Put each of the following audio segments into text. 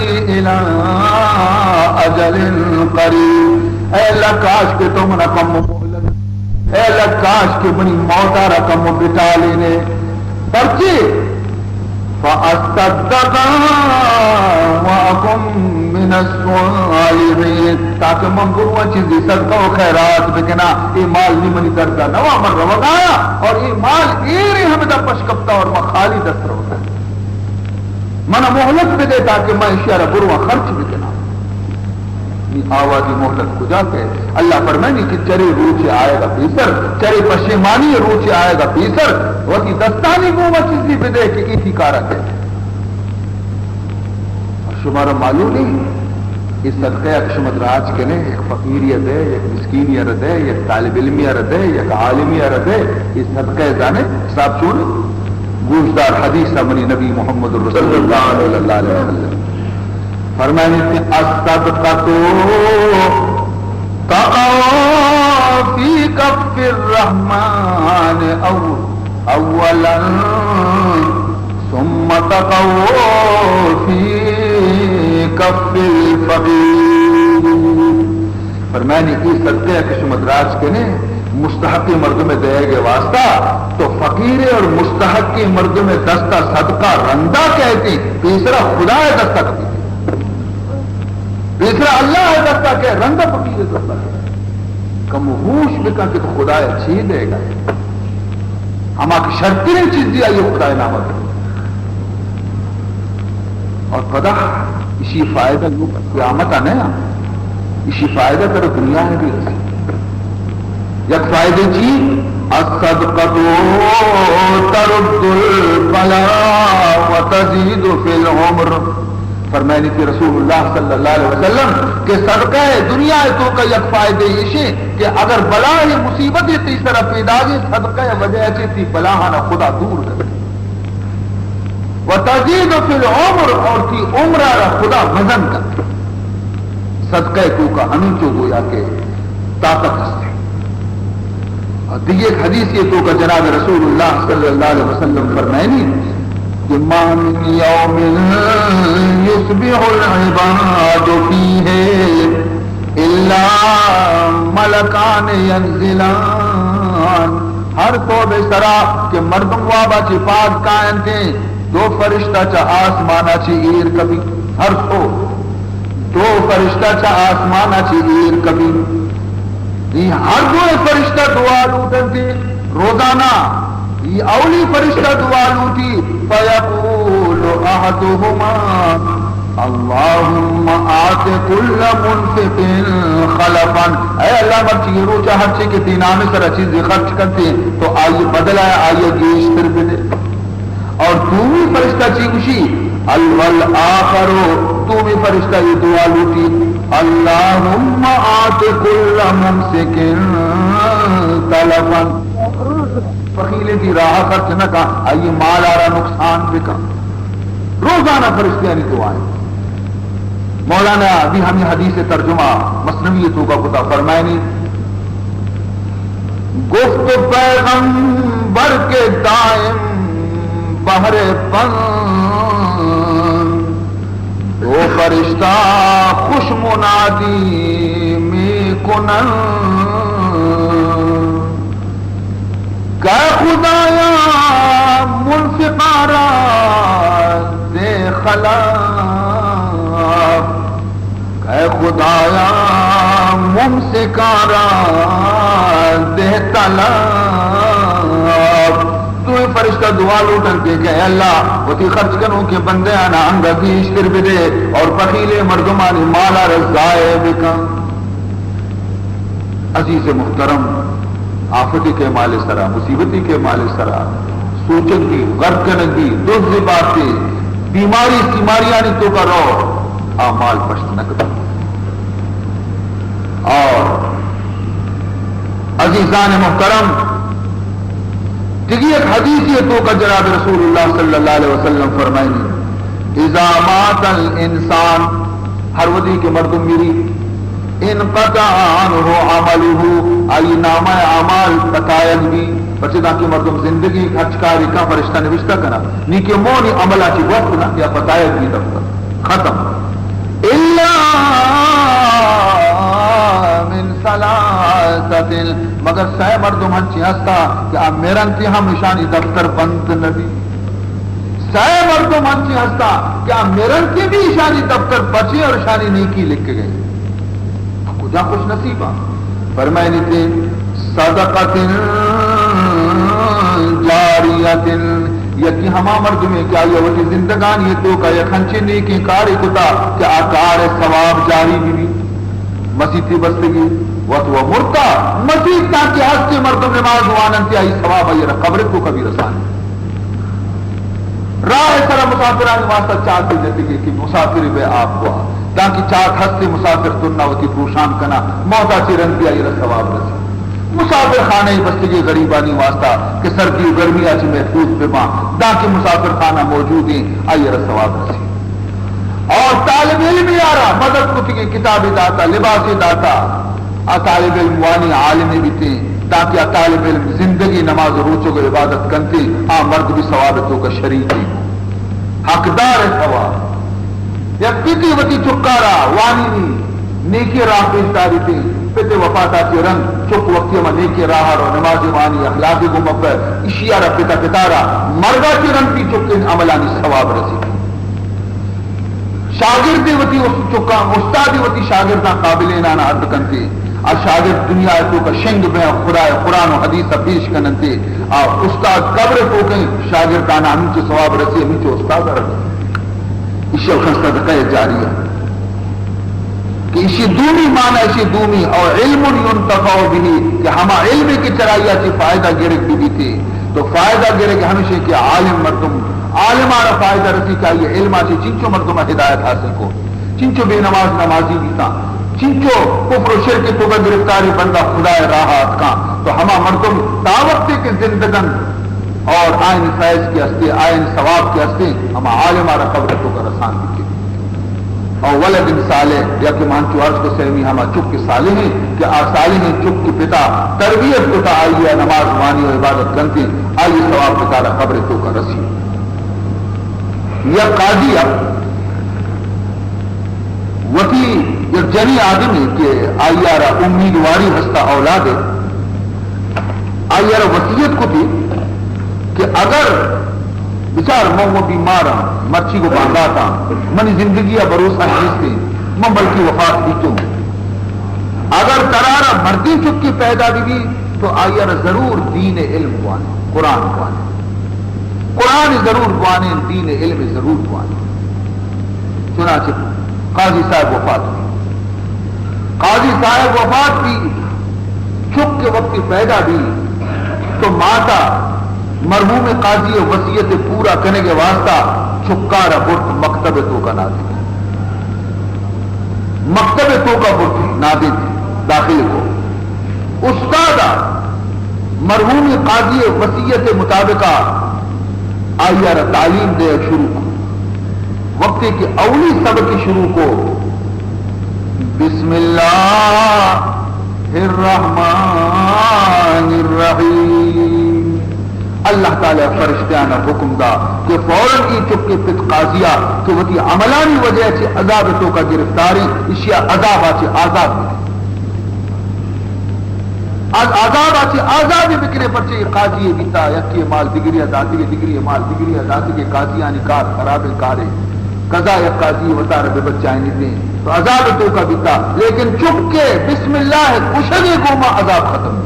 الى اجل قریب، اے اللہ کاش کہ تم رقم مہلت، اے اللہ کاش کہ بنی موتا رقم بٹا لینے پرچے فاصدق واکم من الصالحین، تاکہ منگروہ چیزی صدقہ و خیرات بکنا یہ مال نہیں منی کرتا نوا من روگایا اور یہ مال ایرے ہمیں دا پشکپتا اور مخالی دستر ہوتا ہے منہ محلت بھی دے تاکہ میں اشیارہ بروہ خرچ بکنا آوازی محلت کو جا کے اللہ فرمائنی کہ چرے روچے آئے گا پیسر، چرے پشیمانی روچے آئے گا پیسر، وقتی دستانی گوما چیزی پہ دے کہ ایسی کارت ہے شمارا معلوم نہیں اس صدقہ اکشمت راج کے لئے ایک فقیریت ہے، ایک مسکینیت ہے، ایک طالب علمیت ہے، ایک عالمیت ہے، اس صدقہ جانے صاحب چھوڑے گوشدار حدیث منی نبی محمد رسول اللہ علیہ وسلم فرمائنے کہ الصدقۃ تقع فی کف الرحمن اولا ثم تقع فی کف الفقیر، فرمائنے کہ صدقہ کشمت راج کے نے مستحق مرد میں دے گے واسطہ تو فقیر اور مستحق کی مرد میں دستہ صدقہ رندہ کہتی، تیسرا خدا ہے دستہ کہتی، تیسرا اللہ ہے دستہ کہ رندہ فقیر دستہ کم ہوش بکا کہ تو خدا اچھی دے گا ہما کی شرطی نہیں چیز دیا یہ خدا نامت اور پدا اسی فائدہ قیامت آنے اسی فائدہ کرو دنیا ہے بھی رسی یک فائدے چی الصدقۃ ترد البلاء وتزيد في العمر، فرمائنی کہ رسول اللہ صلی اللہ علیہ وسلم کہ صدقہ دنیا تو کا یک فائدے یہ کہ اگر بلا ہے مصیبت تی طرف پیدا گی صدقہ وجہ سے تی بلا نہ خدا دور کر وتزيد في العمر اور تی عمر خدا وزن کر صدقہ تو کا ہمیں جو گویا کہ طاقت ہے دیکھیے ایک حدیث یہ تو کا جناب رسول اللہ صلی اللہ علیہ وسلم فرمائنی کہ ما من یوم یصبح العباد فیہ الا ملکان ینزلان، ہر توبہ سرا کہ مردم وابا چی پاک کائن تھے دو فرشتہ چا آسمانا چی ایر کبھی، ہر دو فرشتہ چا آسمانا چی ایر کبھی، یہ ہر دو فرشتہ دعا لوٹن تھی روزانہ، یہ اولی فرشتہ دعا لوٹی فیقول احدہما اللہم آت کل منفق خلفا، اے اللہ مرچی یہ روچہ ہر چی کے دینامے سر چیزیں خرچ کرتے ہیں تو آئیے بدل آئیے گیشتر بدے، اور دومی فرشتہ چی کشی والآخر دومی فرشتہ یہ دعا لوٹی اللہم آت کل ممسک تلفا، فقیلے کی راہ خرچ نہ کہا آئیے مال آ رہا نقصان بکا، روزانہ فرشتیانی دعائیں۔ مولانا ابھی ہمیں حدیث ترجمہ مثنویتوں کا خدا فرمائنی گفت پیغمبر کے دائم بہر پن دو فرشتہ خوش منادی میں کنن کہ خدایا منفقارا دے خلاف، کہ خدایا ممسکارا دے طلاف، تو فرشتہ دعا لوٹن کے کہ اے اللہ وہ تی خرچ کنوں کے بندے آنا انگا گیشتر بھی دے اور بخیل مردمانی مالا رضائے بکا۔ عزیز محترم آفتی کے مال سرا مصیبتی کے مال سرا سوچن کی غرق کرن کی دوز باتیں بیماری آنی تو کرو آمال پشت نہ کرو۔ اور عزیزان محترم دیکھیے ایک حدیث یہ تو کا جناب رسول اللہ صلی اللہ علیہ وسلم فرمائیں اذا مات الانسان، ہر ودی کے مردم میری انقطع عنہ عملہ، آئی نامہ اعمال تقائد بھی بچے تاکہ مردم زندگی خرچکاری کا فرشتہ نوشتہ کرنا نیکی مونی عملہ چی وقت نہ کیا فتائد بھی دفتر ختم من ثلاثت مگر سہ مردم ہنچی ہستا کہ آپ میرنتی ہم نشانی دفتر بند نبی سہ مردم ہنچی ہستا کہ آپ میرنتی بھی نشانی دفتر بچے اور شانی نیکی لکھ کے گئے کجا خوش نصیبہ فرمائے تھے صدقت جاریت یکی ہما مرد میں کیا یہ وٹی زندگان یہ تو کا یہ کھنچے نیکی کاری کتا کہ آکار ثواب جاری بھی مسیحی بستگی وطو مرتا مسیح تاکہ ہستے مردم نماز واننتی آئی ثواب آئی قبر کو کبھی رسانی راہ سر مسافران واسطہ چاہتے زندگی کی مسافر بے آپ ہوا تاکہ چاہت ہستے مسافر تننا ہوتی پروشان کنا موتا چی رنگی آئی ثواب رسی مسافر خانہ بستگی غریبانی واسطہ کہ سردی گرمی آچی محفوظ پہ ماں تاکہ مسافر خانہ موجود ہیں آئی ثواب رسی اور طالب علم یارا مدد کو تھی کتاب داتا لباس داتا طالب علم وانی عالم بھی تھے تاکہ طالب علم زندگی نماز روچوں کو عبادت کرتے مرد بھی ثوابتوں کا شریک حقدار ثواب یا پیتی وتی چکارا وانی نیکی راہ پیشداری تھی پیتے وفاتا کے رنگ چک وقتی میں نیکی راہ رو نماز وانی اخلاقی کو مبر اشیاء رب پیتا پتارا مرگا کے رنگ پی چکے عملانی ثواب رسی شاگردی وتی چکا استادی وتی شاگرداں قابل نانا عرض کنتے اور شاگرد دنیا تو کا شنگ میں خدا قرآن و حدیث پیش کنتے اور استاد قبر کو کہیں شاگردانا ہمیچے ثواب رسی ہمیچے استاد رسی اسی خستہ دقائے جاری ہے کہ اسی دومی معنی اسی دومی اور علم ينتفع بھی کہ ہما علم کی چرائیہ سے فائدہ گرک بھی تھے تو فائدہ گرک ہمیشہ کہ عالم مردم عالمانہ فائدہ رسی کا یہ علم آچے چنچو مردم ہدایت حاصل کو چنچو بے نماز نمازی بھی تھا چنچو کفر و شرک تو گرفتاری بندہ خدا راحت کا تو ہما مردم دعوت کے زندگن اور آئین فیض کے ہستے آئین ثواب کے ہستے ہما عالمانہ قبر تو کا رسان بھی اور ولد صالح یا کہ مانچو عرض کو سہمی ہما چک کے صالح ہیں کہ صالح ہیں چک کے پتا تربیت کو تا آئیے نماز وانی و عبادت کرتے آئیے ثواب پتا رہا قبر تو کا رسی یا قاضی وتی یا جنی آدمی کہ آئیارہ امیدواری ہستا اولاد آئیارہ وصیت کو تھی کہ اگر بچار مو بیمارا مرچی کو باندھا تھا منی زندگی یا بھروسہ نہیں تھی میں بلکہ وفات بھی تو اگر قرارہ مردی چکی پیدا بھی تو آئیارہ ضرور دین علم وانے قرآن وانے قرآن ضرور وانے دین علم ضرور وانے چنانچہ قاضی صاحب وفات ہوئی قاضی صاحب وفات بھی چک کے وقت پیدا بھی تو ماتا مرحوم قاضی وصیت پورا کرنے کے واسطہ چھکارا برت مکتب تو کا نازل مکتب تو کا برت نازل داخل کو استاد مرحوم قاضی وصیت مطابقہ آئیار تعلیم دے شروع کو وقت کی اولی سبق شروع کو بسم اللہ الرحمن الرحیم اللہ تعالیٰ فرشتیانہ حکم دا کہ فوراً کی چکے پت قاضیہ کہ وہ عملانی وجہ سے عذاب تو کا گرفتاری اشیاء عذاب آچے آزاد عذاب آچے آزاد بکنے پر چاہیے قاضی بیتا یکی مال دگری ذاتی کے دگری مال دگری ذاتی کے قاضیانی کار خراب کارے قضا یا قاضی وطا رب بچائیں دیں تو عذاب تو کا بیتا لیکن چپ کے بسم اللہ کشنے کو ماں عذاب ختم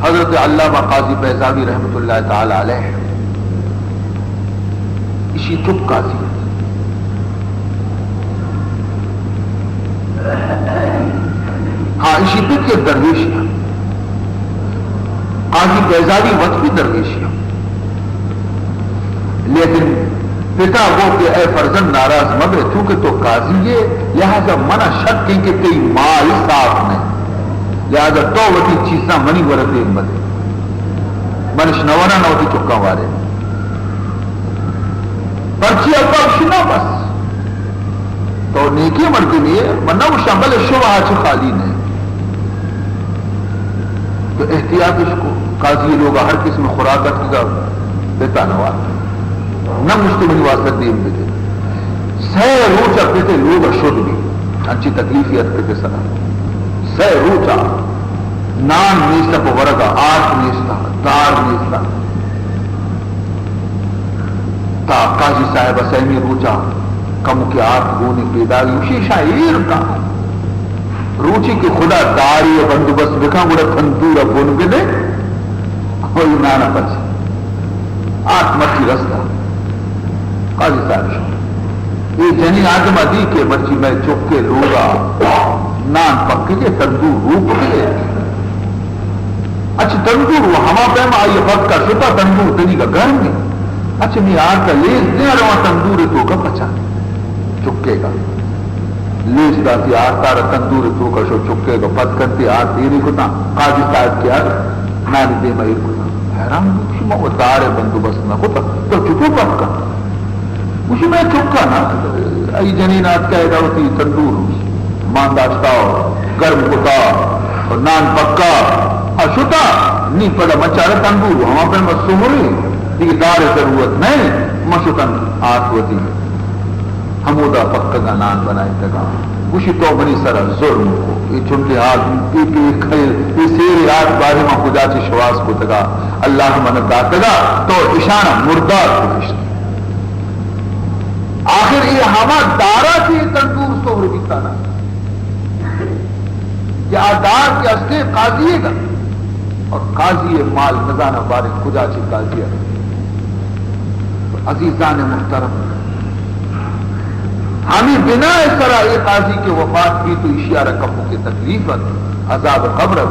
حضرت علامہ قاضی بیضاوی رحمۃ اللہ تعالی علیہ اسی چپ قاضی ہاں اسی پک کے درویش قاضی بیضاوی وقت بھی درویش لیکن پتا وہ کہ اے فرزند ناراض مبے چونکہ تو قاضی ہے لہذا منع شک کہیں کہ تیری مال صاف نہیں لہذا تو وٹی چیزاں منی ورتے مدے منش نوانا نوٹی چکا وارے پرچی ابا شنا بس تو نیکی مرتی لیے منہ وہ شامل شبہ آچے خالی نہیں تو احتیاط اس کو قاضی لوگ ہر قسم خوراکت کی کا بیتا نوات نہ مجتمعی واسطہ دین دیتے سہ روچا پیتے لوگ اشد بھی انچی تکلیفیت پیتے سنا سہ روچا نان نیستا پا ورگا آٹ نیستا دار نیستا تا قاضی صاحب سیمی روچا کم کے آٹھ گونے پیدا اسی شاعر کا روچی کی خدا داری بندوبست بکھا گوڑا تندورا بون کے دے ہوئی نانا پچ آٹھ مرچی رستا قاضی صاحب شو یہ جنی آدم دی کے مرچی میں چک کے لوگا نان پکے کے تندور روپ کے اچھا تندور ہما پہم آئی وقت کا شتا تندور دنی کا گھر میں اچھا میں آٹھ کا لیز دے رہا تندور تو کا پچا چکے گا لیز داتی آٹھ تارا تندور تو کا شو چکے گا پت کرتی آٹھ دیری کتا قاضی صاحب کیا نانی دے میں کتا حیران اسی میں دار بندوبست نہ ہوتا تو چکو پت کا اسی میں چکا نا ای جنینات کہے گا ہوتی تندور مانداشتا ہو گرم کتا اور نان پکا شتا نہیں پڑا مچارا تندور ہما پر مسومری دیکھ دار ضرورت نہیں مشتن آت ہوتی ہمودا پکا کا نان بنائی تگا اسی تو بنی سر ظلم کو یہ چھنٹے ہاتھ یہ سیر ہاتھ بارے میں خدا چی شواس کو تگا اللہ مندہ تگا تو اشانہ مردار کو کشت آخر یہ ہما دارا تھی تندور سوہر بیتا نا یہ آدار کے اصلے قاضی ہے گا اور قاضی مال نظانہ بارے خدا چی قاضی ہے عزیزان محترم ہمیں بنا سرا یہ قاضی کے وفات کی تو اشیارہ کپو کی تکلیفت عذاب قبر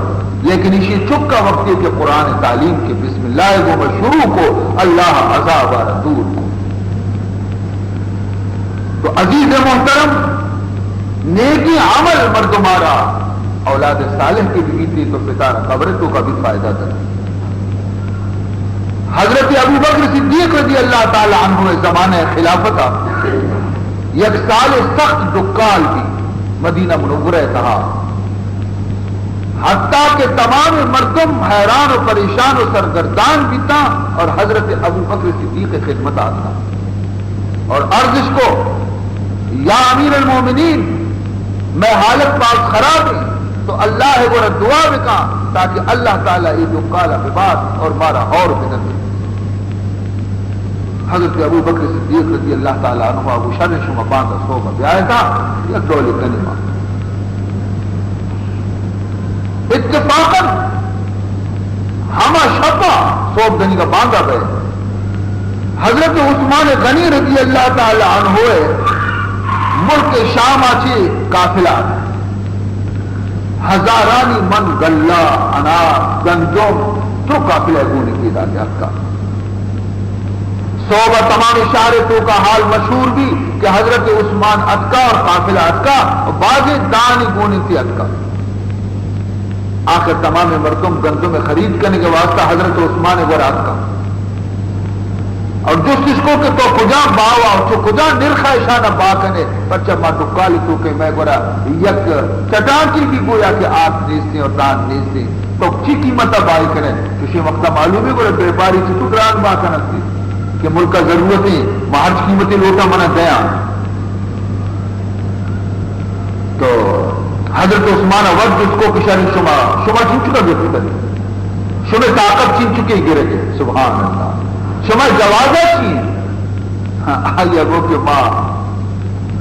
لیکن اسی چکا وقت کے قرآن تعلیم کے بسم اللہ و شروع کو اللہ عذاب دور کو تو عزیز محترم نیکی عمل مردمارا اولاد صالح کی بھی تھی تو فتارہ قبر تو کا بھی فائدہ تھا حضرت ابو بکر صدیق رضی اللہ تعالی عنہ زمانہ خلافت یک سال سخت دکال بھی مدینہ منورہ تھا حتیٰ کہ تمام مردم حیران و پریشان و سرگردان بھی تھا اور حضرت ابو بکر صدیق خدمت آتا اور ارزش کو یا امیر المومنین میں حالت پاک خراب ہے تو اللہ ہے وہ دعا بکا تاکہ اللہ تعالیٰ یہ جو کالا بات اور مارا اور بدل دے حضرت ابو بکر صدیق رضی اللہ تعالیٰ عنہ ابو شر شما باندھا صوبہ بیائے تھا یک ڈولی کلمہ اتفاقا ہما شفا صوب دنی کا باندھا گئے حضرت عثمان غنی رضی اللہ تعالیٰ عنہ ملک شام آچی قافلہ ہزارانی من گلہ انار گندم تو قافلہ گونے کی دالیات کا صوبہ تمام اشارتوں کا حال مشہور بھی کہ حضرت عثمان اتکا اور قافلہ اتکا اور بعض دانی گونی تھی اتکا آخر تمام مردم گندم میں خرید کرنے کے واسطہ حضرت عثمان ور اتکا اور جس کس کو کہ تو کجا باوا تو کجا نرخا اشانہ باکنے پرچہ ما دکالی تو کہ میں گورا یک چٹان کی بھی گویا کہ آپ نیستے اور دان نیستے تو چی قیمتہ بائی کریں کسی وقتہ معلوم ہے گورا بیپاری چی تو گران باکن اکتی کہ ملک کا ضرورتیں مہرچ قیمتی لوٹا منہ دیا تو حضرت عثمان وقت جس کو کشاری شما چین چکا گئے تھی شما طاقت چین چکے گرے گئے سبحان اللہ شما جوازہ چین آئی اگو کہ ماں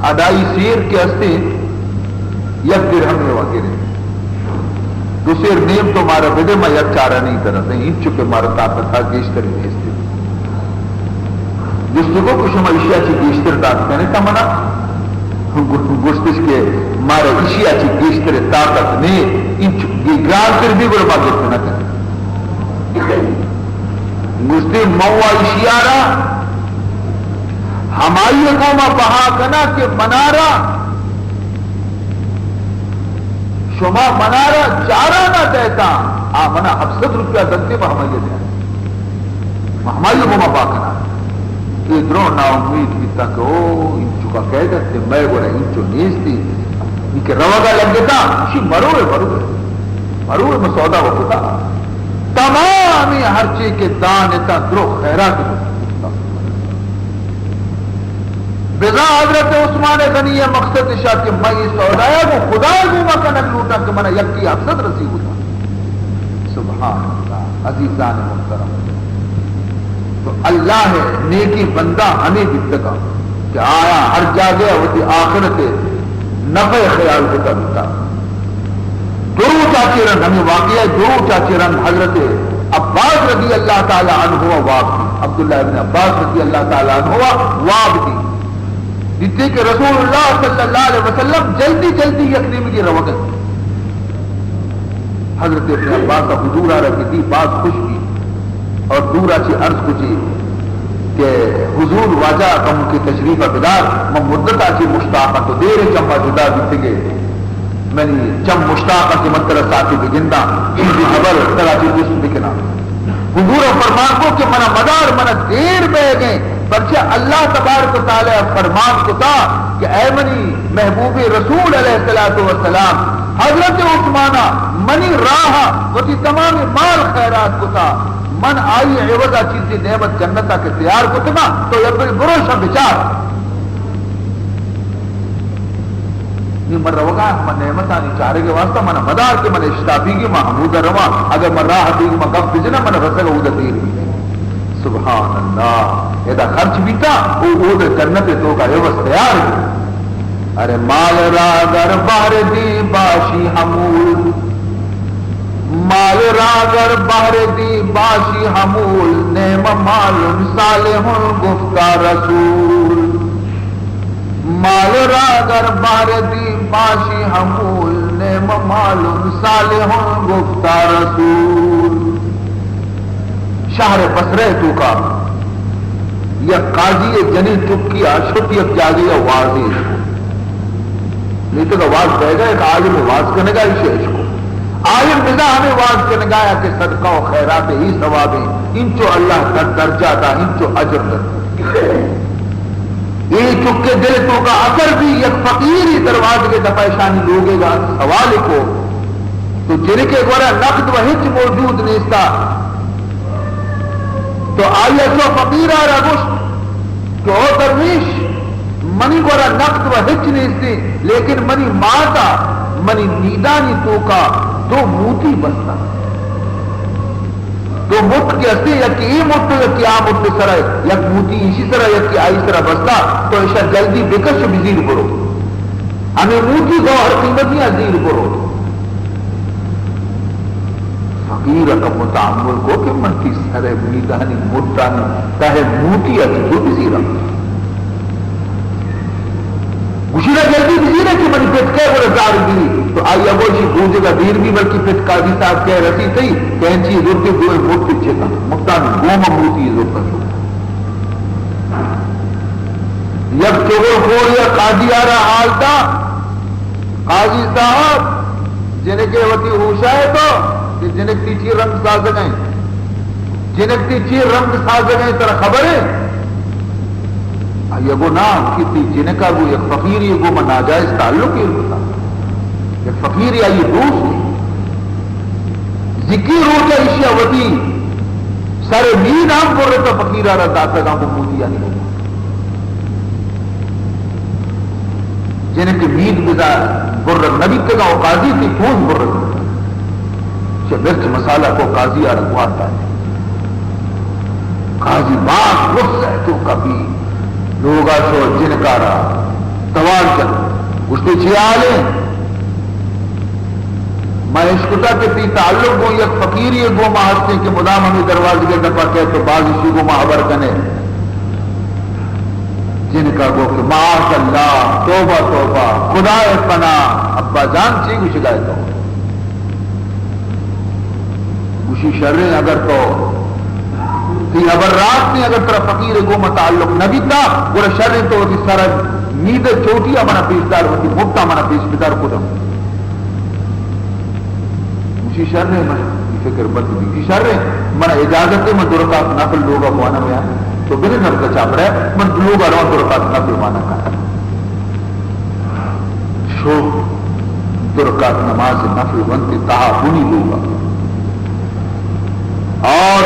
ادائی سیر کے ہستے یک درہم میں وغیرہ دوسر نیم تو مارا بدے میں یک چارہ نہیں طرح نہیں چکے مارا طاقت تھا گیشتر نیستے جس کو شما اشیاء چی گیشتر طاقت نہیں تھا منا گوشتش کے مارا اشیاء چی گیشتر طاقت نہیں گران کر بھی بربا گیشتر نہ کریں گوشتی موہ اشیارہ ہمائی قومہ بہا کنا کہ منارہ شما منارہ چارہ نہ دیتا آمنا 7 روپیہ دلتے با ہمائی دیا ہمائی قومہ بہا کنا یہ دروں نا امید کیتا کہ ان چکا کہہ دیتے میں گوڑا ان چو نیستی ان کے روگا لگ دیتا اسی مروے میں سودا ہوتا تمامی ہر چیز کے دان اتا درو خیرات بزا حضرت عثمان غنی مقصد شاہ کہ میں یہ سودایا وہ خدا گوما کا نہ لوٹا کہ میں یکی افسد رسی ہوتا. سبحان اللہ عزیزان محترم. تو اللہ ہے نیکی بندہ ہمیں دکھتا کہ آیا ہر جاگے ہوتی آخرت نفع خیال کو کرتا. درو چاچیرن ہمیں واقعہ درو چاچیرن حضرت عباس رضی اللہ تعالی عنہ واب دی. عبداللہ ابن عباس رضی اللہ تعالی عنہ واب دی جتنے کہ رسول اللہ صلی اللہ علیہ وسلم جلدی جلدی یقین کی روگت. حضرت ابن عباس کا حضور آ رہی تھی بات خوش کی اور دورا سے عرض کچی کہ حضور واجہ کم کی تشریف بدار میں مدت آچی مشتاقہ تو دیر چمبا جدا دیتے گئے میں نے چم مشتاقہ کی مطلب ساتھی بھی گندہ چیزی خبر تراچی جسم دکھنا حضور فرمان کو کہ منا مدار منا دیر بہ گئے بلکہ اللہ تبارک و تعالی فرمان کو تھا کہ اے منی محبوب رسول علیہ السلام حضرت عثمانہ منی راہ وہ تمام مال خیرات کو تھا من آئی عوضہ چیزی نعمت جنتا کے تیار کو تھا تو یہ بروشہ بچار یہ من روگا من نعمتانی چارے کے واسطہ من مدار کے من اشتابی کی محمود روا اگر من راہ دی من گفت دیجنا من رسل عودہ دیر بھی سبحان اللہ ایدہ خرچ بھی تھا وہ عودہ جنت تو کا عوض تیار ہے. ارے مال راگر بار دی باشی حمول مال راگر بار دی باشی حمول نعم مال صالح گفتہ رسول مال راگر بار دی باشی حمول نعم مال صالح گفتہ رسول. شہر بسرے تو کا یا قاضی جنی چکی آشت یا جاگی یا واضح نہیں تو واضح کہے گا ایک عالم واضح کرنے گا اسے اس کو عالم بدا ہمیں واضح کرنے گا کہ صدقہ و خیرات ہی ثوابیں انچو اللہ کا درجہ تھا انچو اجر تھا. یہ چکے دل تو کا اثر بھی ایک فقیر ہی دروازے کے دفعشانی لوگے گا سوال کو تو جن کے گورا نقد و ہچ موجود نہیں تھا تو آئیے تو فقیر آ رہا گوشت کہ او درویش منی گورا نقد و ہچ نہیں تھی لیکن منی ماتا منی نیدانی تو کا تو موتی بستا تو مٹ کے اصلی یک ای مٹ یک آ مٹ سرائے یک موتی اسی طرح یک آئی طرح بستا تو ایسا جلدی بکش بزیر کرو ہمیں موتی کو ہر قیمتی عزیر کرو. فقیر کا متعمل کو کہ منتی سرے نیدانی مٹانی تاہے موتی عزیر بزیر گشیرہ جلدی بزیر ہے کہ منی پھٹکے وہ رزار بھی تو آئی ابوشی گونجے کا دیر بھی بلکہ پھٹ قاضی صاحب کہہ رسی تھی کہنچی روٹی دوئے موت پچھے تھا مقتان گوم موتی زور کا چھوڑا یک چور خور یا قاضی آ رہا حال تھا قاضی صاحب جنہیں کے وقتی ہوشا ہے تو کہ جنہیں تیچی رنگ ساز گئے جنہیں تیچی رنگ ساز گئے ترہ خبر ہے یہ گو نام کسی جنہیں کا وہ ایک فقیر یہ گو من ناجائز تعلق ہی ہوتا ایک فقیر یا یہ دوست ذکر ہوتا اشیاء وطی سارے مین آپ کو رہتا فقیر آ رہا داتا گاں کو موتیا نہیں ہوگا جنہیں کہ مین بدا برر نبی کے گاں قاضی تھی پھوز برر مرچ مسالہ کو قاضی آ رہا آتا ہے قاضی باغ غصہ ہے تو کبھی لوگا سو جنکارا توال چل اس نے چھے آلے میں اشکتا کہ تی تعلق کو یک فقیری گو مہستے کہ مدام ہمیں دروازے کے دفعہ کہے تو بعض اسی کو محبر کنے جن کا گو کہ معاذ اللہ توبہ توبہ خدا پناہ ابا جان چی کو شکایت ہو اسی شریں اگر تو ابر رات میں اگر طرح فقیر کو متعلق نبی تھا وہ شریں تو ہوتی سارا نیند چوٹی منا پیشدار ہوتی مکتا منا پیشدار خودم اسی شریں میں فکر بند بھی اسی شریں منا اجازت ہے من درکات نفل لوگا موانا میں آئے تو بنے نفل چاپ رہے من لوگا روان درکات نفل مانا کھانا شو درکات نماز نفل بنتی تاہا بنی لوگا اور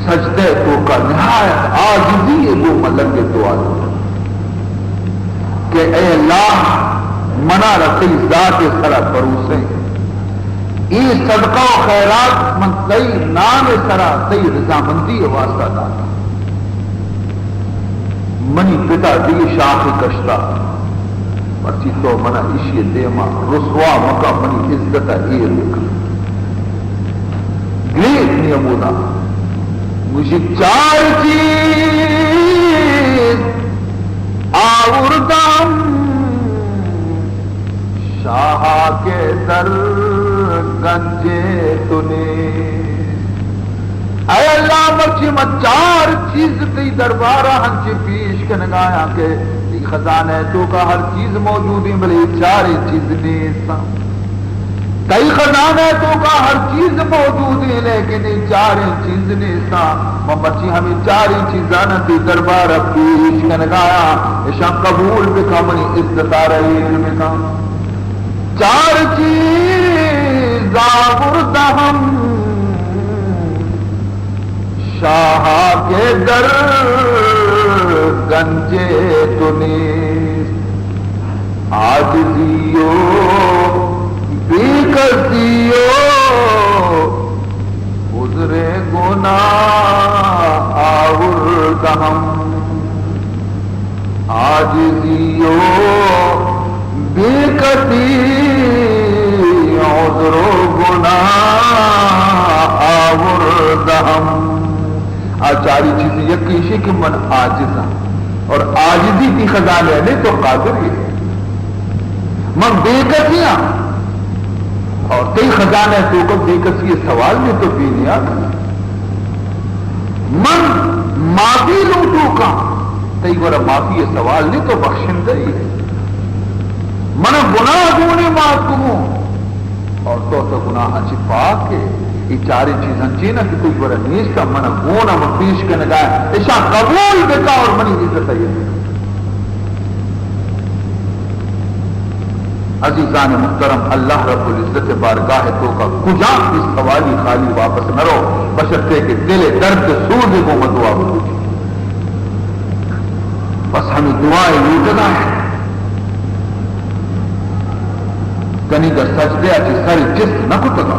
سجدے تو کا نہایت آجزی ہے وہ ملنگ تو آج منا رسی ذات سرا بروسے ای صدقہ و خیرات من تی نام سرا تی رضامندی واسطہ داتا منی پتا دی شاخ کشتا پرچی تو منا اشی دیما رسوا مکا منی عزت ایر لکھا گلیت نیمونا مجھے چار چیز آوردم شاہ کے در گنجے تنے اے اللہ مچھی میں چار چیز تی دربارہ ہنچے پیش کنگایا کہ تی خزانے تو کا ہر چیز موجود ہے بلے چار چیز نیسا کئی خزانے تو کا ہر چیز موجود ہے لیکن چار چیز نیسا مچھی ہمیں چار چیزاں تی دربارہ پیش کنگایا اشان قبول بکا منی عزت آرہی بکا چار چیز آوردہ ہم شاہ کے در گنجے تنیس عاجزیو بیکسیو عذر گناہ آوردہ ہم عاجزیو بیکسی عذر گناہ آوردہ ہم چاری چیزیں یقیشی کہ من عاجز ہوں اور عاجزی کی خزانے نے تو قادر ہی من بے کسیاں اور کئی خزانے تو کو بے کسی سوال میں تو بے نیاز من معافی لوٹوں کا کئی گورا معافی سوال نہیں تو بخشندہ ہی ہے من گناہ دونی معاف کروں اور تو گناہ چھپا کے یہ چاری چیزاں چینا کہ کوئی برا نیستا منہ گونا مفیش کے نگاہ ایشا قبول بکا اور منی عزت ہے عزیزان محترم اللہ رب العزت بارگاہ تو کا کجا اس حوالی خالی واپس نہ رو بشرتے کہ دل درد سوز کو مدعا بلوچی بس ہمیں دعائیں لوٹنا ہے کنی کا سجدے اچھی ساری جس نہ کتنا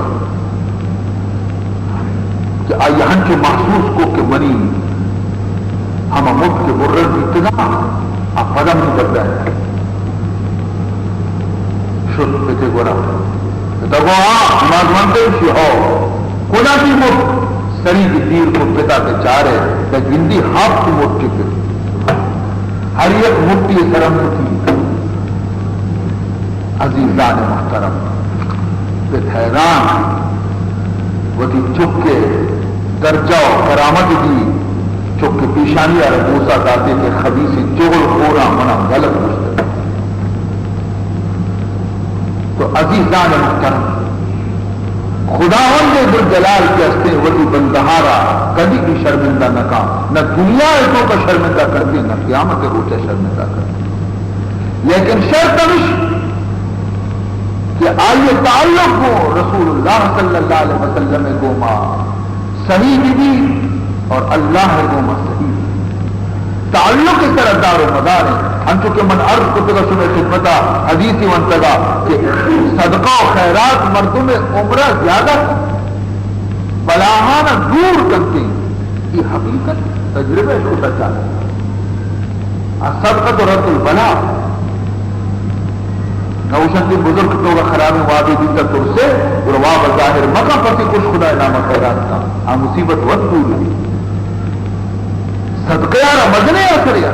کہ آیہن کے محسوس کو کہ منی ہم ملک کے برر اتنا آپ قدم نہیں بڑھ رہے ہیں شد پیتے گورا دگو نماز مانتے شی ہو کونا کی ملک سری کی تیر کو پتا کے چارے کہ گندی ہاپ کی ملک کے ہر ایک مٹی سرم تھی عزیزان محترم پہ حیران وہ تھی چپ کے درجہ و کرامت دی چپ کے پیشانی اور موسیٰ داتے کے خبیث چغل خورا منا غلط مشتر تو عزیزان محترم خداوند ذل جلال کے ہستے وہ تھی بندہارا کبھی بھی شرمندہ نہ کام نہ دنیا کو کا شرمندہ کرتے نہ قیامت روچہ شرمندہ کرتے لیکن شرط نش کہ آئیے تعلق کو رسول اللہ صلی اللہ علیہ وسلم کو ماں صحیح بھی اور اللہ کو ماں صحیح تعلق اس طرح دار و مدار ہے ہم چونکہ من عرض کو تگا سنے خدمتا حدیثی ونتگا کہ صدقہ و خیرات مردوں میں عمرہ زیادہ بلاہانہ دور کرتے یہ حقیقت تجربہ کو سچا ہے صدقہ تو رد البلا نوشن کی بزرگ تو خراب وادی دیتا تو سے رواب ظاہر مکہ پسی کچھ خدا نامہ خیرات کا ہاں مصیبت وقت دور ہے صدقہ یارا مدنے اثر یا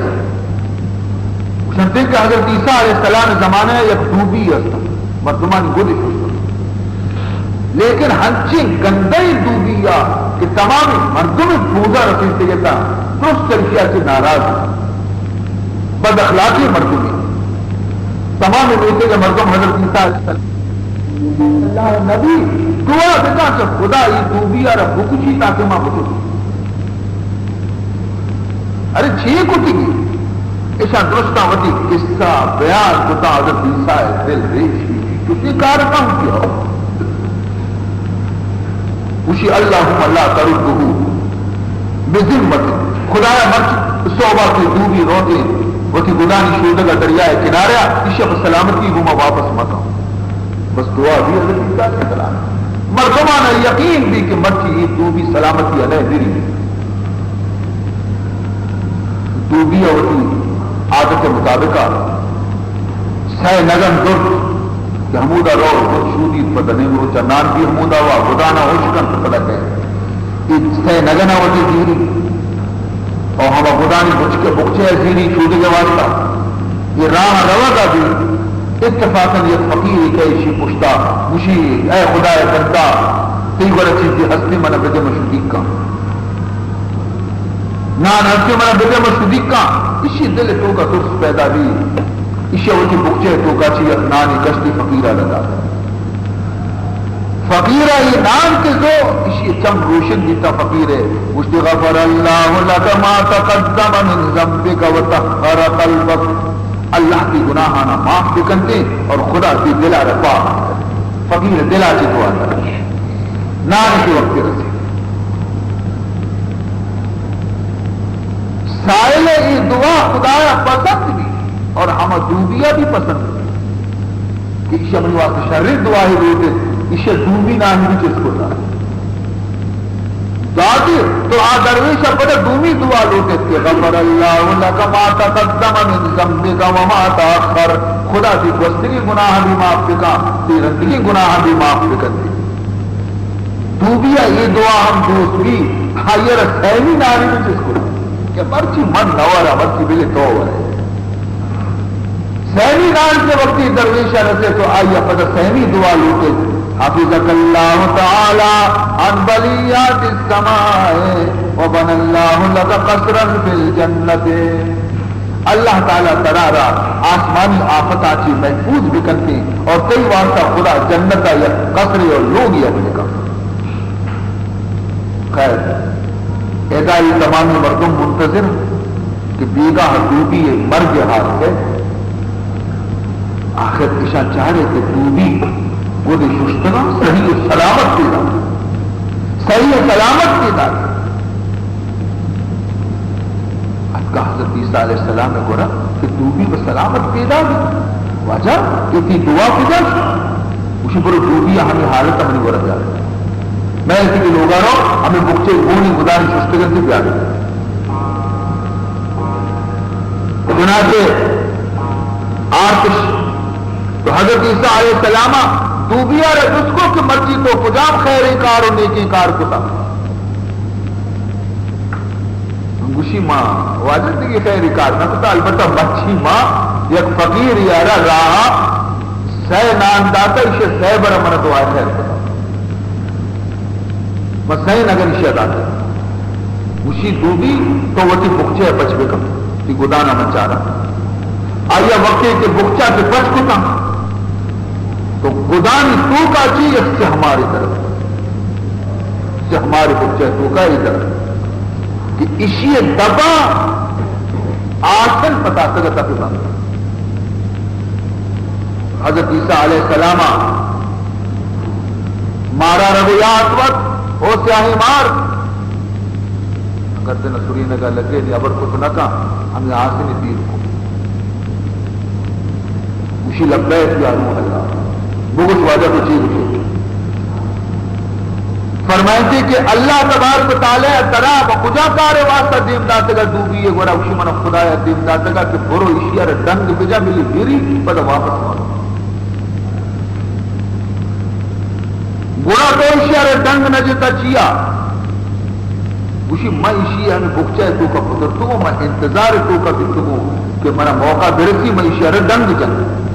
شنتے کہ حضرت عیسیٰ علیہ السلام زمانہ یک ڈوبی استا مردمان گودش استا لیکن ہنچی گندئی ڈوبی یا کہ تمام مردم پوزا رسیتے گتا درست طریقہ سے ناراض بد اخلاقی مردمی تمام بیٹے کے مردم حضرت عیسیٰ علیہ السلام اللہ نبی دعا دیتا کہ خدا یہ ڈوبی یا رب کچھی تاکہ ماں بچو ارے چھ کٹی گی ایسا درستہ وتی قصہ بیان کتا حضرت عیسیٰ دل ریشی کسی کار کام کیا اسی اللہم اللہ تردہو بذمت خدایا مرچ صحبہ کی ڈوبی روتے وتی خدا نشودہ کا دریا ہے کنارہ اشب سلامتی گما واپس مت آؤں بس دعا بھی حضرت عیسیٰ علیہ السلام مرتبہ یقین بھی کہ مرچی تو بھی سلامتی علیہ دری تو بھی ہوتی عادت مطابق سہ نگن درد کہ حمودہ رو شودی پتنے وہ چنان بھی حمودہ ہوا خدانا ہو شکن پتہ کہ سہ نگن ہوتی دیری اور ہم خدانی بکچے زیری شودی کے واسطہ یہ راہ روا کا بھی اتفاقاً یہ فقیر کیشی پشتا مشی اے خدا بندہ تی بڑا چیز ہستی منا بجے مشدیق کا نان ہستی منا بجے مشدیق کا اسی دل تو کا ترس پیدا بھی اسی وجہ بکچے تو کا چی نانی کشتی فقیرہ لگا فقیرہ یہ نام کے زو اسی چم روشن جیتا فقیر ہے مجھتے غفر اللہ لکا ما تقدم من ذنبک و تخر قلبک اللہ کی گناہانا معاف بھی کرتے اور خدا کی دلا رفا فقیر دلا سے دعا کرتے نان کے وقت رسے سائل یہ دعا خدایا پسند بھی اور ہم دوبیا بھی پسند کہ عشاء من واسطہ شریر دعا ہی روتے عشاء دوبی نہ ہی بھی جس کو تھا تو آ درویش بڑے دومی دعا لوٹے تھے غفر اللہ لک ما تقدم من ذنبک وما تاخر خدا دی گستگی گناہ بھی معاف بکا تی رندگی گناہ بھی معاف بکتے دوبیا یہ دعا ہم دوسری خیر سہمی ناری میں جس کو کہ مرچی من نورا مرچی بلے تو ہے سہمی نار کے وقتی درویشہ رسے تو آئیے پتہ سہمی دعا لوٹے حفظك الله تعالى عن بليات السماء وبنى الله لك قصرا في الجنة اللہ تعالیٰ ترارا آسمانی آفت آچی محفوظ بھی کرتے اور کئی واسطہ خدا جنت یا قصر اور لوگ یا بنے کا خیر ادائی تمام مردم منتظر کہ بیگا حدودی مرگ ہاتھ ہے آخر اشاء چاہ رہے کہ دوبی وہ دی ششتنا صحیح و سلامت کی دا صحیح و سلامت کی دا اب کا حضرت عیسیٰ علیہ السلام نے گورا کہ تو بھی بسلامت کی دا واجہ کہ تی دعا کی دا اسی پر دوبی ہمیں حالت ہمیں گورا جا رہے میں ایسی کہ لوگا رہو ہمیں بکچے گونی گداری ششتگن سے پیارے چنانچہ آرتش تو حضرت عیسیٰ علیہ السلام تو بھی آ رہے جس کو کہ مرضی تو خجام خیر کار و نیکی کار کتا گوشی ماں واجد دیگی خیر کار نہ کتا البتہ مچھی ماں یک فقیر یارا راہا سہ نان داتا اسے سہ برا من دعا خیر کتا میں سہ نگر اسے داتا گوشی دو بھی تو وہ تی بکچے بچ بے کم تی گدانا من چاہ رہا آیا وقتی کہ بکچا تی بچ کتا تو گدانی تو کا چیز اس سے ہماری طرف سے ہمارے بچے تو کا ہی طرف کہ اسی دبا آسن پتا سکتا کہ بند حضرت عیسیٰ علیہ السلام مارا رویات وقت ہو سیاہی مار اگر دن سوری نگا لگے نہیں ابر کچھ نہ کہا ہمیں آسن تیر کو اسی لبیت یا روح اللہ بغض واجہ کو چیز ہوئی فرمائیتے کہ اللہ تبارک تعالیٰ ترا بخجا کارے واسطہ دیم داتگا دوبی یہ گورا اسی من خدا ہے دیم داتگا کہ برو اشیار دنگ بجا ملی گیری پدا واپس مارو گورا تو اشیار دنگ نجتا چیا اسی میں اشیار بخچہ تو کا پترتو میں انتظار تو کا بکتو کہ منا موقع برسی میں اشیار دنگ جنگ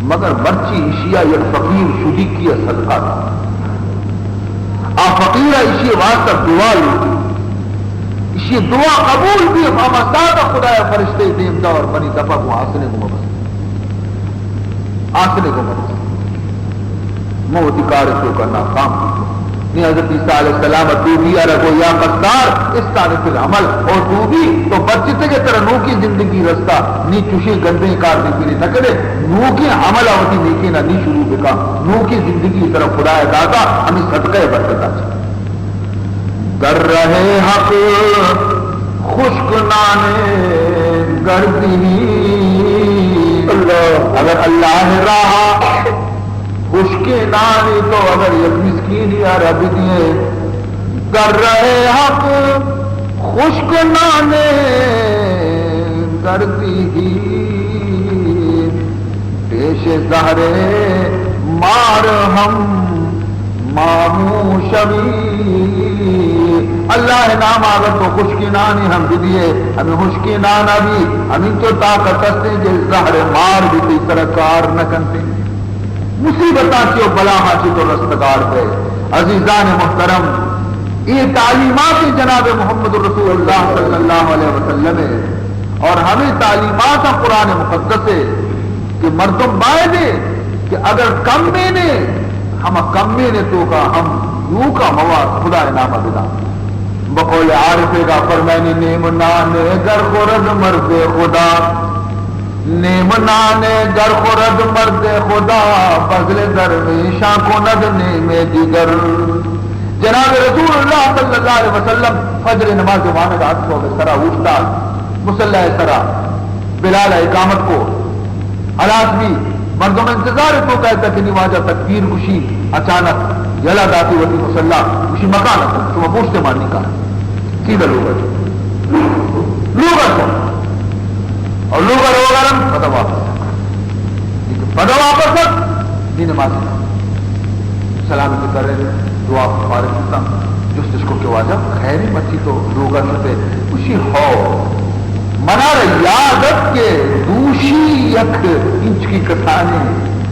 مگر مرچی اشیاء یک فقیر شدی کیا صدقہ تھا آ فقیرہ اشیاء واسطہ دعا لیتی اشیاء دعا قبول بھی ہم سادہ خدا فرشتے دیم دا اور بنی دفع کو آسنے کو مبس آسنے کو مبس موتی کارتوں کا ناکام نہیں حضرت عیسیٰ علیہ السلام تو بھی رکھو یا قصدار اس طرح فی العمل اور تو بھی تو بچتے کے طرح نو کی زندگی رستہ نی چوشی گندے کار نہیں پیری نہ کرے نو کی عمل ہوتی نیکی نہ نی شروع بکا نو کی زندگی طرف خدا دادا ہمیں صدقہ برکتا چاہیے در رہے حق خشک نانے گردی اگر اللہ رہا خشک نانے تو اگر یک مسکین یا رب دیے کر رہے حق خشک نانے گردی پیش زہرے مار ہم ماموشوی اللہ نام آگر تو خشکی نانی ہم بھی دیے ہمیں خشکی نانا بھی ہمیں تو طاقت ہستے جس زہر مار بھی تو اس طرح کار نہ کرتے مصیبتاں کیوں بلا ہاچی تو رستگار پہ عزیزان محترم یہ تعلیمات جناب محمد رسول اللہ صلی اللہ علیہ وسلم ہے اور ہمیں تعلیمات قرآن مقدس ہے کہ مردم بائے دے کہ اگر کم میں نے ہم کم میں نے تو کا ہم یوں کا مواد خدا انعام بدا بقول عارفے کا فرمائنی نیم نانے گر خورد مرد خدا نیم نانے گر خورد مرد خدا فضل درویشاں کو ند نیم دیگر جناب رسول اللہ صلی اللہ علیہ وسلم فجر نماز وانا کا حدث ہوگا سرا اوٹتا مسلح سرا بلال اقامت کو علاسمی مردم انتظار تو کہتا کہ نواجہ تکبیر کشی اچانک یلا داتی وطی مسلح کشی مکان شما پوچھتے ماننی کا سیدھا لوگر تو اور لوگر ہوگرم پتہ واپس پتہ واپس دی نماز سلامتی کر رہے دعا فارغ ہوتا جس کو کہ واجب خیری مچی تو لوگر شتے کشی ہو منار یادت کے دوشی یک انچ کی کسانی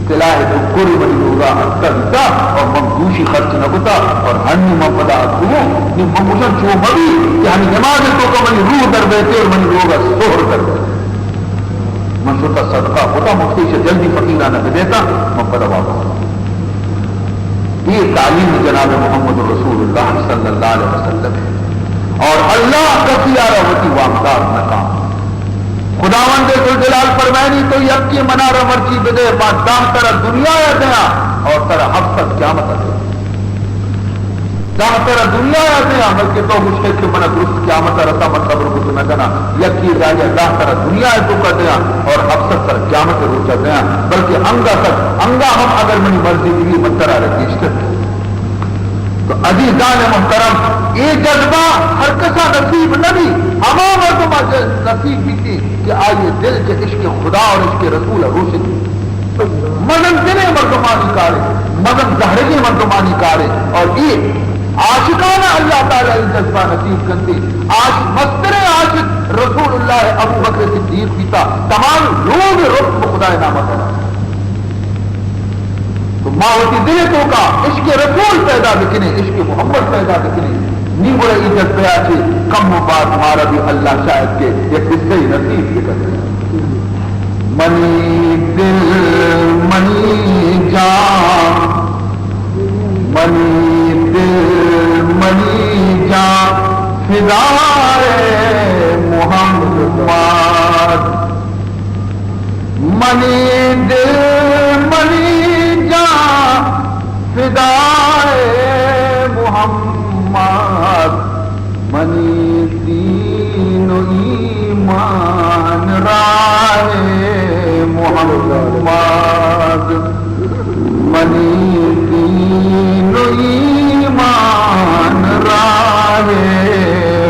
تلاہ تو کری منی لوگا اکتر دیتا اور من دوشی خرچ نکتا اور ہنی من پدا اتنو نی من مجھن چو مبی کہ ہنی نماز تو کا منی روح در بیتے اور منی لوگا سہر در بیتے من شتا صدقہ ہوتا مفتی سے جلدی فقیرانہ دیتا من پدا واپس یہ تعلیم جناب محمد رسول اللہ صلی اللہ علیہ وسلم ہے اور اللہ کا سیارہ ہوتی وامدار نکام خداوند ذوالجلال فرمائنی تو یک کی منارہ مرچی بدے بعد دام ترہ دنیا یا دیا اور ترہ حق تک قیامت دیا دام ترہ دنیا یا دیا بلکہ تو مشکل کے منہ درست قیامت رسا مطلب رکو تو نہ جنا یک کی راجہ دام ترہ دنیا یا تو کر دیا اور حق تک ترہ قیامت روچہ دیا بلکہ انگا تک انگا ہم اگر منی مرضی بھی منترہ رکیشت تو عزیزان محترم یہ جذبہ ہر کسا نصیب نہ بھی ہمارا مردمہ نصیب بھی تھی کہ آئیے دل کے عشق خدا اور عشق رسول روشن مدن دنے مردمانی کارے مدن زہرگی مردمانی کارے اور یہ عاشقانہ اللہ تعالیٰ یہ جذبہ نصیب کرتی مستر عاشق رسول اللہ ابو بکر صدیق پیتا تمام لوگ رب خدا نامہ کرا تو ماں ہوتی دلتوں کا عشق رسول پیدا بکنے عشق محمد پیدا بکنے نہیں بڑے عزت پیا تھی کم بات ہمارا بھی اللہ شاید کے یہ قصے ہی نصیب بھی کرتے ہیں منی دل منی جان منی دل منی جان فدائے محمد منی دل منی فدائے محمد منی دین و ایمان راہ محمد منی دین و ایمان راہ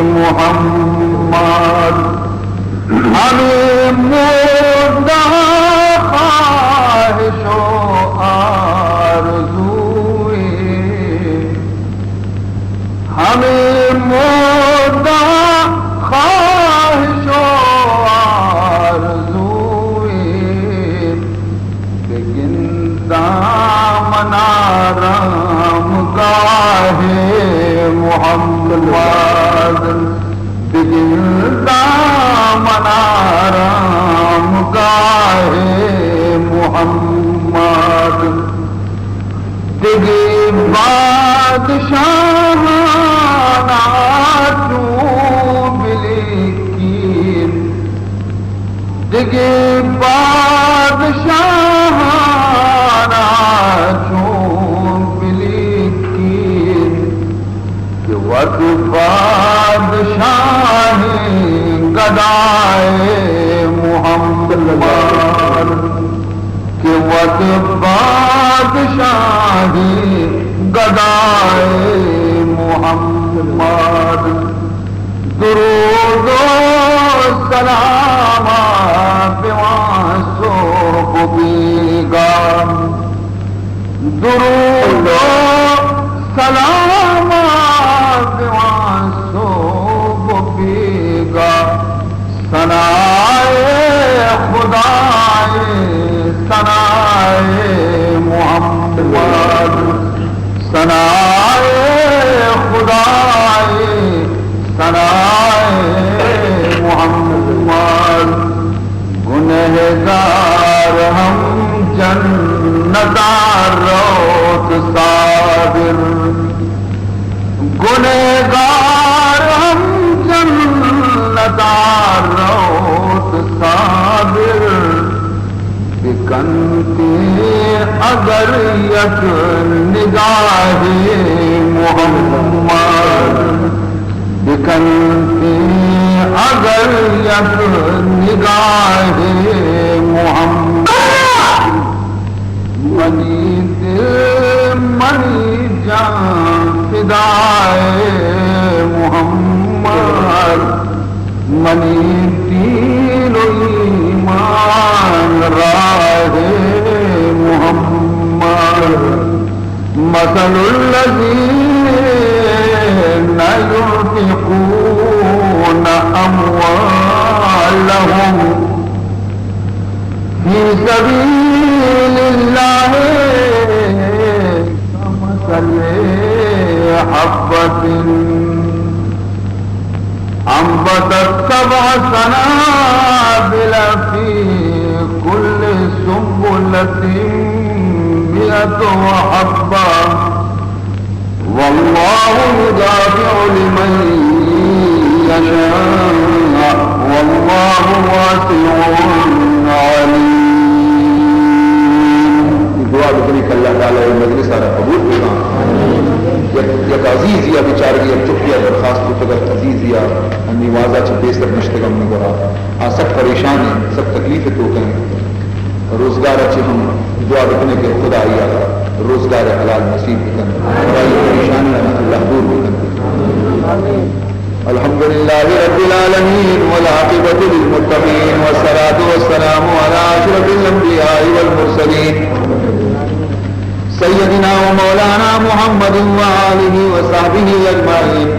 محمد ہمیں مردہ خواہش و ہمیں مردہ خواہش و آرزوئے لیکن دامن آرام گاہ محمد لیکن دامن آرام گاہ محمد دیگے بادشاہ دیگے بادشاہانا چون بلیکین کہ وقت بادشاہ سلام صبح بیگا درود و سلام صبح بیگا ثنائے خدائے ثنائے محمد ثنائے خدائے ثنائے محمد گنہگار ہم جنتار روت صابر گنہگار ہم جنتار روت صابر بکنتی اگر یک نگاہ محمد بکنتی اگر یک نگاہ محمد منی دل منی جان فدائے محمد منی دین و ایمان راہ محمد مثل الذین ينفقون أموالهم في سبيل الله كمثل حبة أنبتت 7 سنابل في كل سنبلة 100 حبة والله يدافع لمن يشاء والله واسع عليم. دعا بکنی کہ اللہ تعالیٰ یہ مجلس سارا قبول ہوگا. یک عزیز یا بیچارگی یا چپیا درخواست کو تگر عزیز یا نوازہ چھ بیستر مشتگم نگورا سب پریشان ہیں سب تکلیفیں تو کہیں روزگار اچھے ہم دعا بکنے کے خدا آیا روزگار حلال نصیب بکن برائی پریشانی اللہ دور بکن. الحمدللہ رب العالمین والعاقبۃ للمتقین والصلاۃ والسلام علی اشرف الانبیاء والمرسلین سیدنا و مولانا محمد وآلہ وصحبہ اجمعین.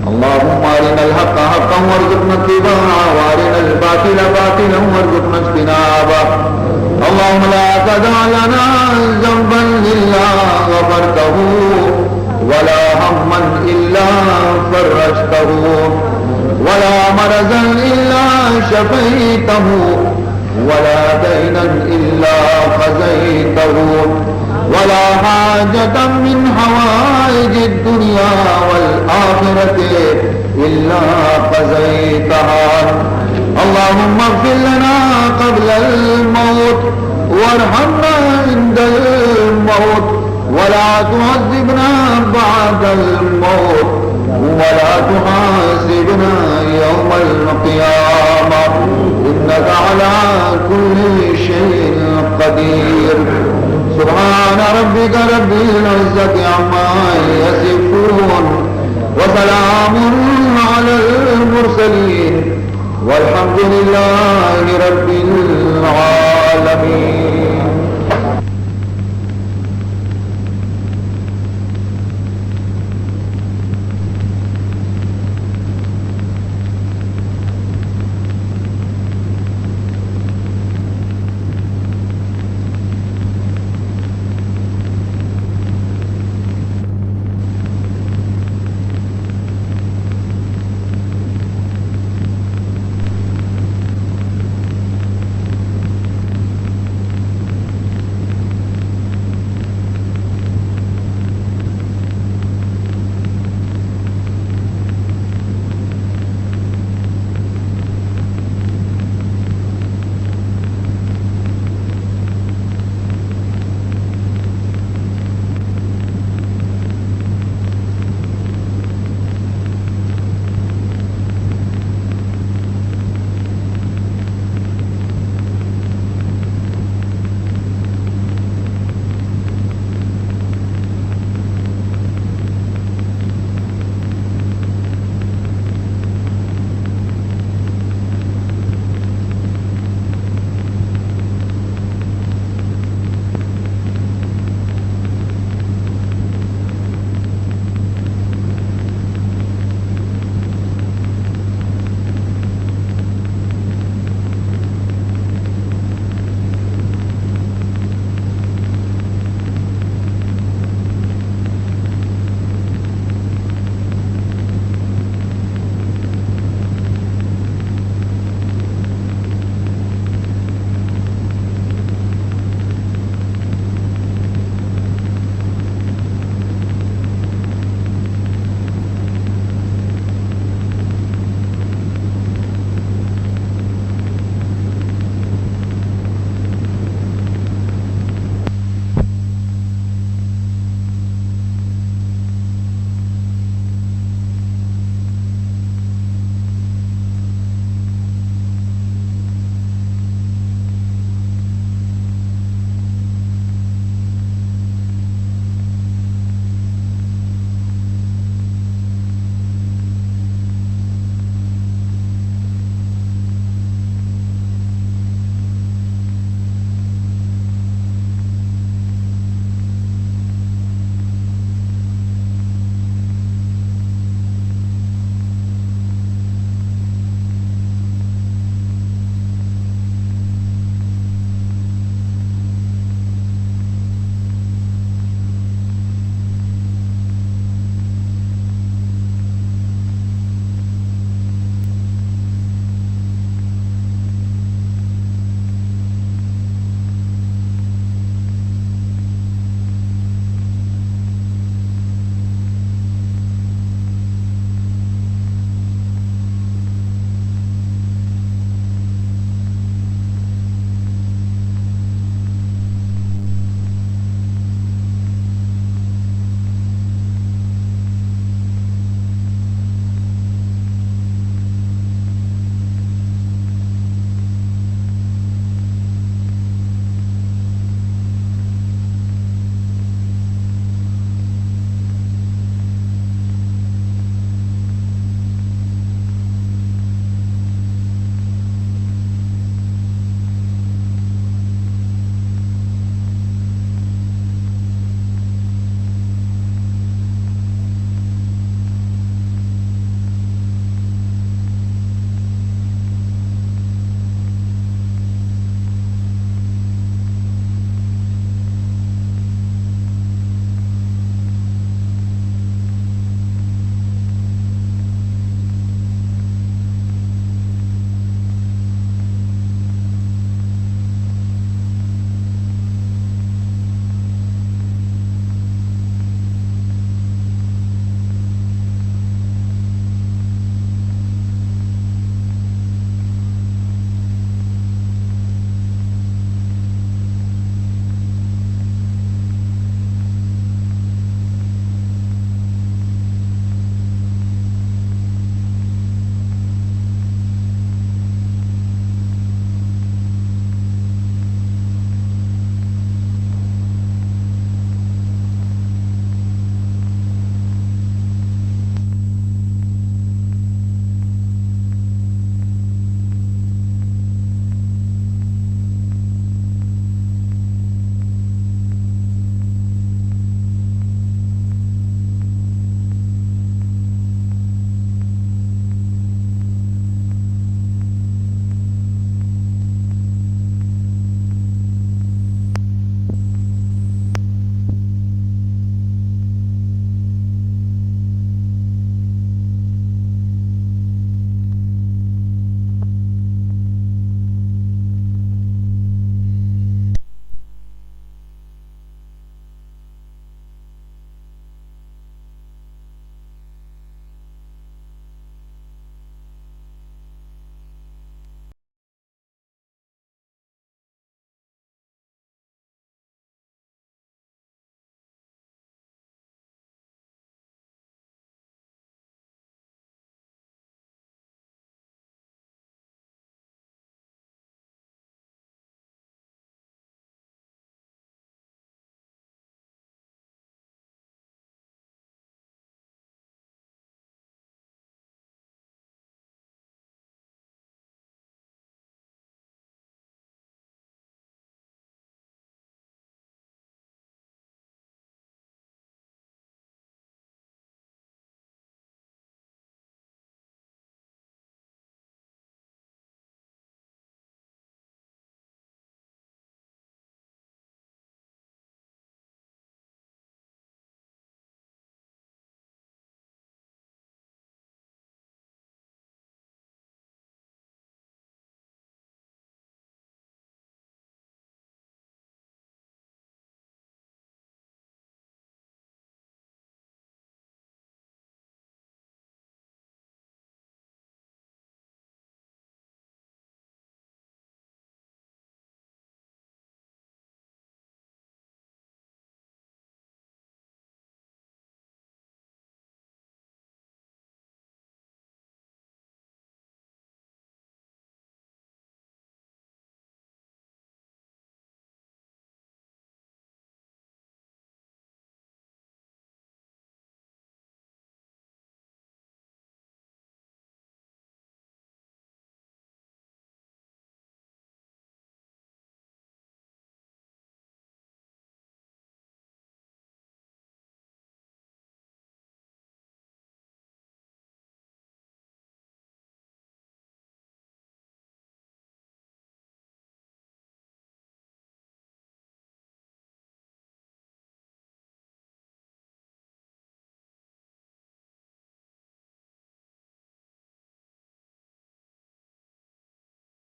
اللهم ارنا الحق حقا وارزقنا اتباعه وارنا الباطل باطلا وارزقنا اجتنابه. اللهم لا تدع لنا ذنبا الا غفرته ولا هما الا فرجته ولا مرضا الا شفيته ولا دينا الا قضيته ولا حاجة من حوائج الدنيا والآخرة إلا قضيتها. اللهم اغفر لنا قبل الموت وارحمنا عند الموت ولا تعذبنا بعد الموت ولا تحاسبنا يوم القيامة إنك على كل شيء قدير. سبحان ربك رب العزة عما يصفون وسلام على المرسلين والحمد لله رب العالمين.